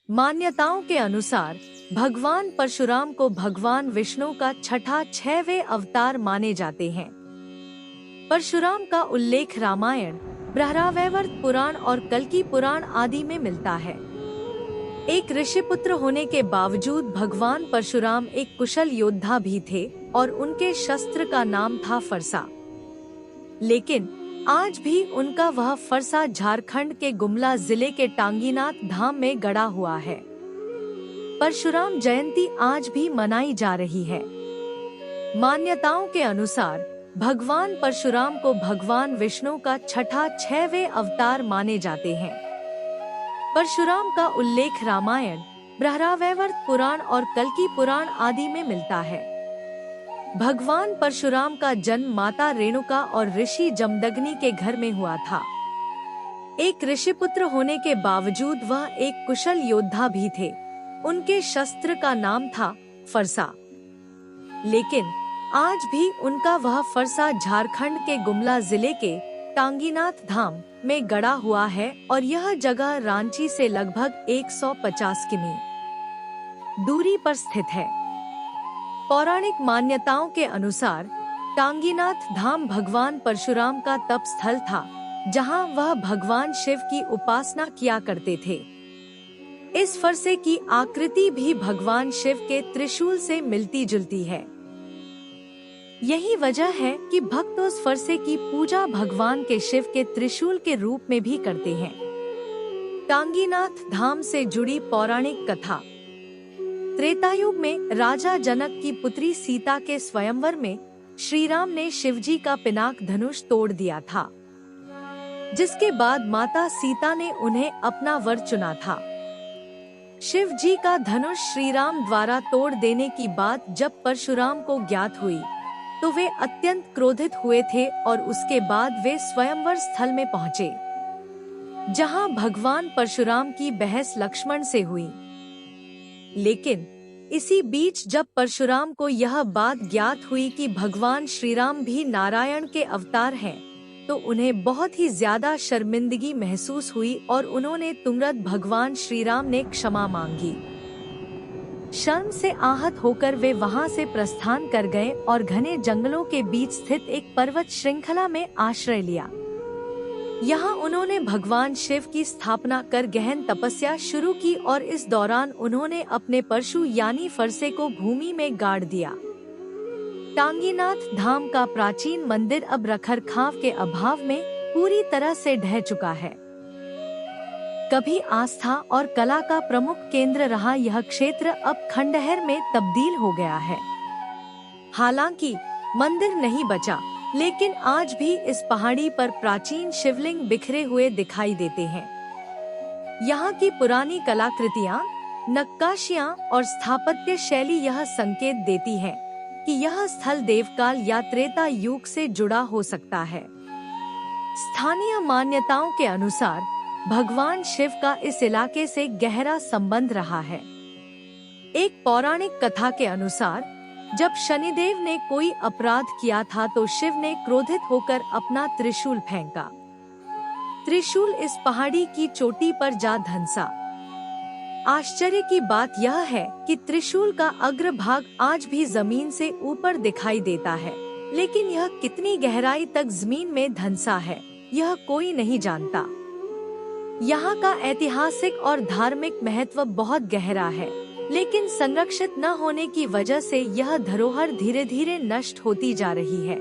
मान्यताओं के अनुसार भगवान परशुराम को भगवान विष्णु का छठा 6वें अवतार माने जाते हैं। परशुराम का उल्लेख रामायण, बृहरावैवर्त पुराण और कल्की पुराण आदि में मिलता है। एक ऋषिपुत्र होने के बावजूद भगवान परशुराम एक कुशल योद्धा भी थे और उनके शस्त्र का नाम था फरसा। लेकिन आज भी उनका वह फरसा झारखंड के गुमला जिले के टांगीनाथ धाम में गड़ा हुआ है। परशुराम जयंती आज भी मनाई जा रही है। मान्यताओं के अनुसार भगवान परशुराम को भगवान विष्णु का छठा 6वें अवतार माने जाते हैं। परशुराम का उल्लेख रामायण, बृहरावैवर्त पुराण और कल्की पुराण आदि में मिलता है। भगवान परशुराम का जन्म माता रेणुका और ऋषि जमदग्नि के घर में हुआ था। एक ऋषिपुत्र होने के बावजूद वह एक कुशल योद्धा भी थे। उनके शस्त्र का नाम था फरसा। लेकिन आज भी उनका वह फरसा झारखंड के गुमला जिले के टांगीनाथ धाम में गड़ा हुआ है और यह जगह रांची से लगभग 150 किमी दूरी पर स्थित है। पौराणिक मान्यताओं के अनुसार टांगीनाथ धाम भगवान परशुराम का तप स्थल था, जहां वह भगवान शिव की उपासना किया करते थे। इस फरसे की आकृति भी भगवान शिव के त्रिशूल से मिलती जुलती है। यही वजह है कि भक्त उस फरसे की पूजा भगवान के शिव के त्रिशूल के रूप में भी करते हैं। टांगीनाथ धाम से जुड़ी पौराणिक कथा। त्रेतायुग में राजा जनक की पुत्री सीता के स्वयंवर में श्री राम ने शिवजी का पिनाक धनुष तोड़ दिया था, जिसके बाद माता सीता ने उन्हें अपना वर चुना था। शिवजी का धनुष श्री राम द्वारा तोड़ देने की बात जब परशुराम को ज्ञात हुई तो वे अत्यंत क्रोधित हुए थे और उसके बाद वे स्वयंवर स्थल में पहुँचे, जहाँ भगवान परशुराम की बहस लक्ष्मण से हुई। लेकिन इसी बीच जब परशुराम को यह बात ज्ञात हुई कि भगवान श्री राम भी नारायण के अवतार हैं, तो उन्हें बहुत ही ज्यादा शर्मिंदगी महसूस हुई और उन्होंने तुरंत भगवान श्री राम ने क्षमा मांगी। शर्म से आहत होकर वे वहां से प्रस्थान कर गए और घने जंगलों के बीच स्थित एक पर्वत श्रृंखला में आश्रय लिया। यहाँ उन्होंने भगवान शिव की स्थापना कर गहन तपस्या शुरू की और इस दौरान उन्होंने अपने परशु यानी फरसे को भूमि में गाड़ दिया। टांगीनाथ धाम का प्राचीन मंदिर अब रखरखाव के अभाव में पूरी तरह से ढह चुका है। कभी आस्था और कला का प्रमुख केंद्र रहा यह क्षेत्र अब खंडहर में तब्दील हो गया है। हालांकि मंदिर नहीं बचा, लेकिन आज भी इस पहाड़ी पर प्राचीन शिवलिंग बिखरे हुए दिखाई देते हैं। यहाँ की पुरानी कलाकृतियाँ, नक्काशियाँ और स्थापत्य शैली यह संकेत देती है कि यह स्थल देवकाल या त्रेता युग से जुड़ा हो सकता है। स्थानीय मान्यताओं के अनुसार भगवान शिव का इस इलाके से गहरा संबंध रहा है। एक पौराणिक कथा के अनुसार जब शनिदेव ने कोई अपराध किया था तो शिव ने क्रोधित होकर अपना त्रिशूल फेंका। त्रिशूल इस पहाड़ी की चोटी पर जा धंसा। आश्चर्य की बात यह है कि त्रिशूल का अग्रभाग आज भी जमीन से ऊपर दिखाई देता है, लेकिन यह कितनी गहराई तक जमीन में धंसा है यह कोई नहीं जानता। यहाँ का ऐतिहासिक और धार्मिक महत्व बहुत गहरा है, लेकिन संरक्षित न होने की वजह से यह धरोहर धीरे धीरे नष्ट होती जा रही है।